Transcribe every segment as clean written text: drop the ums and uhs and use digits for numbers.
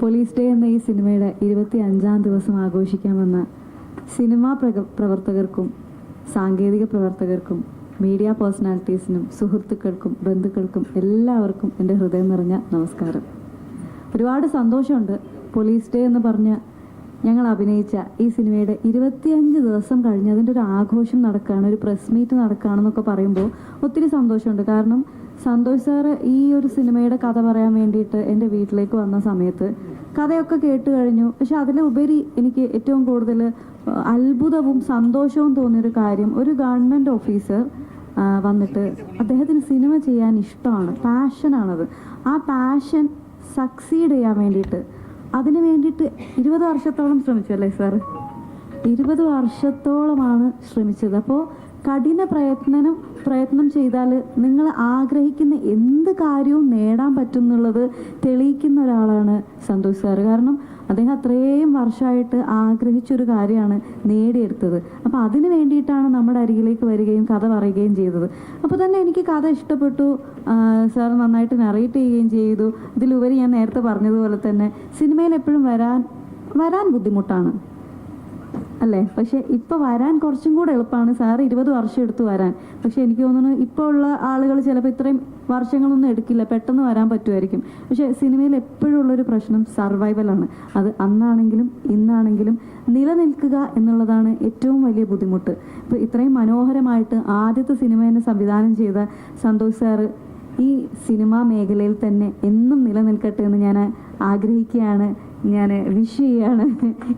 Police day എന്ന ഈ സിനിമയുടെ 25-ാം ദിവസം ആഘോഷിക്കാമെന്ന സിനിമാ പ്രവർത്തകർക്കും സാങ്കേതിക പ്രവർത്തകർക്കും മീഡിയ പേഴ്സണാലിറ്റീസിനും സുഹൃത്തുക്കൾക്കും ബന്ധുക്കൾക്കും എല്ലാവർക്കും എൻ്റെ ഹൃദയം നിറഞ്ഞ നമസ്കാരം. ഒരുപാട് സന്തോഷമുണ്ട്. പോലീസ് ഡേ എന്ന് പറഞ്ഞ ഞങ്ങൾ അഭിനയിച്ച ഈ സിനിമയുടെ 25 ദിവസം കഴിഞ്ഞ് അതിൻ്റെ ഒരു ആഘോഷം നടക്കുകയാണ്, ഒരു പ്രസ് മീറ്റ് നടക്കുകയാണെന്നൊക്കെ പറയുമ്പോൾ ഒത്തിരി സന്തോഷമുണ്ട്. കാരണം സന്തോഷ് സാറ് ഈ ഒരു സിനിമയുടെ കഥ പറയാൻ വേണ്ടിയിട്ട് എൻ്റെ വീട്ടിലേക്ക് വന്ന സമയത്ത് കഥയൊക്കെ കേട്ട് കഴിഞ്ഞു. പക്ഷെ അതിലുപരി എനിക്ക് ഏറ്റവും കൂടുതൽ അത്ഭുതവും സന്തോഷവും തോന്നിയൊരു കാര്യം, ഒരു ഗവൺമെൻറ് ഓഫീസർ വന്നിട്ട് അദ്ദേഹത്തിന് സിനിമ ചെയ്യാൻ ഇഷ്ടമാണ്, പാഷനാണത്. ആ പാഷൻ സക്സീഡ് ചെയ്യാൻ വേണ്ടിയിട്ട് അതിന് വേണ്ടിയിട്ട് 20 വർഷത്തോളം ശ്രമിച്ചു അല്ലേ സാറ്? 20 വർഷത്തോളമാണ് ശ്രമിച്ചത്. അപ്പോൾ കഠിന പ്രയത്നം ചെയ്താൽ നിങ്ങൾ ആഗ്രഹിക്കുന്ന എന്ത് കാര്യവും നേടാൻ പറ്റും എന്നുള്ളത് തെളിയിക്കുന്ന ഒരാളാണ് സന്തോഷ് സാറ്. കാരണം അദ്ദേഹം അത്രയും വർഷമായിട്ട് ആഗ്രഹിച്ചൊരു കാര്യമാണ് നേടിയെടുത്തത്. അപ്പോൾ അതിന് വേണ്ടിയിട്ടാണ് നമ്മുടെ അരികിലേക്ക് വരികയും കഥ പറയുകയും ചെയ്തത്. അപ്പോൾ തന്നെ എനിക്ക് കഥ ഇഷ്ടപ്പെട്ടു. സാർ നന്നായിട്ട് നറേറ്റ് ചെയ്യുകയും ചെയ്തു. ഇതിലുപരി ഞാൻ നേരത്തെ പറഞ്ഞതുപോലെ തന്നെ സിനിമയിൽ എപ്പോഴും വരാൻ ബുദ്ധിമുട്ടാണ് അല്ലേ? പക്ഷേ ഇപ്പോൾ വരാൻ കുറച്ചും കൂടെ എളുപ്പമാണ്. സാറ് 20 വർഷം എടുത്തു വരാൻ. പക്ഷെ എനിക്ക് തോന്നുന്നു ഇപ്പോൾ ഉള്ള ആളുകൾ ചിലപ്പോൾ ഇത്രയും വർഷങ്ങളൊന്നും എടുക്കില്ല, പെട്ടെന്ന് വരാൻ പറ്റുമായിരിക്കും. പക്ഷേ സിനിമയിൽ എപ്പോഴും ഉള്ളൊരു പ്രശ്നം സർവൈവലാണ്. അത് അന്നാണെങ്കിലും ഇന്നാണെങ്കിലും നിലനിൽക്കുക എന്നുള്ളതാണ് ഏറ്റവും വലിയ ബുദ്ധിമുട്ട്. ഇപ്പോൾ ഇത്രയും മനോഹരമായിട്ട് ആദ്യത്തെ സിനിമ തന്നെ സംവിധാനം ചെയ്ത സന്തോഷ് സാറ് ഈ സിനിമാ മേഖലയിൽ തന്നെ എന്നും നിലനിൽക്കട്ടെ എന്ന് ഞാൻ ആഗ്രഹിക്കുകയാണ്, ഞാൻ വിഷ് ചെയ്യാണ്.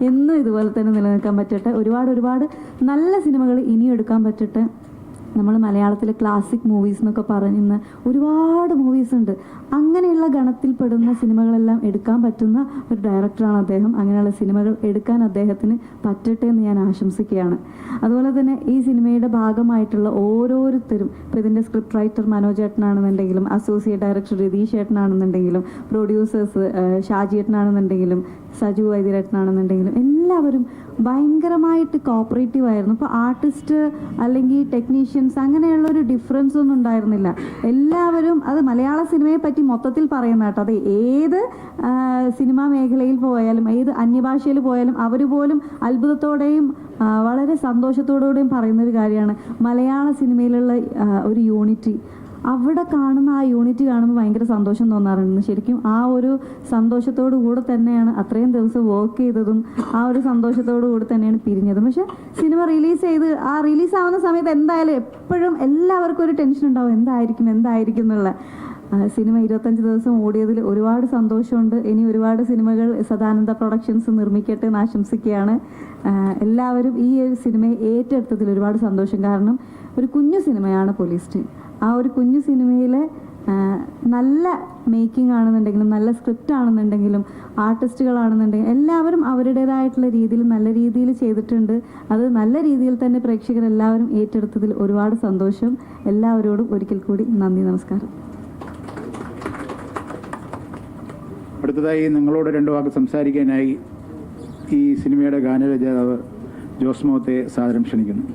എന്നും ഇതുപോലെ തന്നെ നിലനിൽക്കാൻ പറ്റട്ടെ. ഒരുപാട് നല്ല സിനിമകൾ ഇനിയും എടുക്കാൻ പറ്റട്ടെ. നമ്മൾ മലയാളത്തിലെ ക്ലാസിക് മൂവീസ് എന്നൊക്കെ പറയുന്ന ഒരുപാട് മൂവീസ് ഉണ്ട്. അങ്ങനെയുള്ള ഗണത്തിൽപ്പെടുന്ന സിനിമകളെല്ലാം എടുക്കാൻ പറ്റുന്ന ഒരു ഡയറക്ടറാണ് അദ്ദേഹം. അങ്ങനെയുള്ള സിനിമകൾ എടുക്കാൻ അദ്ദേഹത്തിന് പറ്റട്ടെ എന്ന് ഞാൻ ആശംസിക്കുകയാണ്. അതുപോലെ തന്നെ ഈ സിനിമയുടെ ഭാഗമായിട്ടുള്ള ഓരോരുത്തരും, ഇപ്പോൾ ഇതിൻ്റെ സ്ക്രിപ്റ്റ് റൈറ്റർ മനോജ് ഏട്ടനാണെന്നുണ്ടെങ്കിലും, അസോസിയേറ്റ് ഡയറക്ടർ രതീഷ് ഏട്ടനാണെന്നുണ്ടെങ്കിലും, പ്രൊഡ്യൂസേഴ്സ് ഷാജി ഏട്ടനാണെന്നുണ്ടെങ്കിലും, സജു വൈദ്യരേട്ടനാണെന്നുണ്ടെങ്കിലും എല്ലാവരും ഭയങ്കരമായിട്ട് കോപ്പറേറ്റീവ് ആയിരുന്നു. ഇപ്പോൾ ആർട്ടിസ്റ്റ് അല്ലെങ്കിൽ ടെക്നീഷ്യൻസ് അങ്ങനെയുള്ളൊരു ഡിഫറൻസ് ഒന്നും ഉണ്ടായിരുന്നില്ല. എല്ലാവരും, അത് മലയാള സിനിമയെ പറ്റി മൊത്തത്തിൽ പറയുന്ന കേട്ടോ, അത് ഏത് സിനിമാ മേഖലയിൽ പോയാലും ഏത് അന്യഭാഷയിൽ പോയാലും അവർ പോലും അത്ഭുതത്തോടെയും വളരെ സന്തോഷത്തോടുകൂടെയും പറയുന്നൊരു കാര്യമാണ് മലയാള സിനിമയിലുള്ള ഒരു യൂണിറ്റി. അവിടെ കാണുന്ന ആ യൂണിറ്റ് കാണുമ്പോൾ ഭയങ്കര സന്തോഷം തോന്നാറുണ്ട്. ശരിക്കും ആ ഒരു സന്തോഷത്തോടു കൂടെ തന്നെയാണ് അത്രയും ദിവസം വർക്ക് ചെയ്തതും ആ ഒരു സന്തോഷത്തോടു കൂടി തന്നെയാണ് പിരിഞ്ഞതും. പക്ഷെ സിനിമ റിലീസാവുന്ന സമയത്ത് എന്തായാലും എപ്പോഴും എല്ലാവർക്കും ഒരു ടെൻഷൻ ഉണ്ടാവും, എന്തായിരിക്കും എന്നുള്ള. സിനിമ 25 ദിവസം ഓടിയതിൽ ഒരുപാട് സന്തോഷമുണ്ട്. ഇനി ഒരുപാട് സിനിമകൾ സദാനന്ദ പ്രൊഡക്ഷൻസ് നിർമ്മിക്കട്ടെ എന്ന് ആശംസിക്കുകയാണ്. എല്ലാവരും ഈ ഒരു സിനിമയെ ഏറ്റെടുത്തതിൽ ഒരുപാട് സന്തോഷം. കാരണം ഒരു കുഞ്ഞു സിനിമയാണ് പോലീസ് ഡേ. ആ ഒരു കുഞ്ഞു സിനിമയിലെ നല്ല മേക്കിംഗ് ആണെന്നുണ്ടെങ്കിലും നല്ല സ്ക്രിപ്റ്റ് ആണെന്നുണ്ടെങ്കിലും ആർട്ടിസ്റ്റുകളാണെന്നുണ്ടെങ്കിലും എല്ലാവരും അവരുടേതായിട്ടുള്ള രീതിയിൽ നല്ല രീതിയിൽ ചെയ്തിട്ടുണ്ട്. അത് നല്ല രീതിയിൽ തന്നെ പ്രേക്ഷകരെല്ലാവരും ഏറ്റെടുത്തതിൽ ഒരുപാട് സന്തോഷം. എല്ലാവരോടും ഒരിക്കൽ കൂടി നന്ദി, നമസ്കാരം. അടുത്തതായി നിങ്ങളോട് 2 വാക്ക് സംസാരിക്കാനായി ഈ സിനിമയുടെ ഗാനരചയിതാവ് ജോസ് മോത്തെ സാദരം ക്ഷണിക്കുന്നു.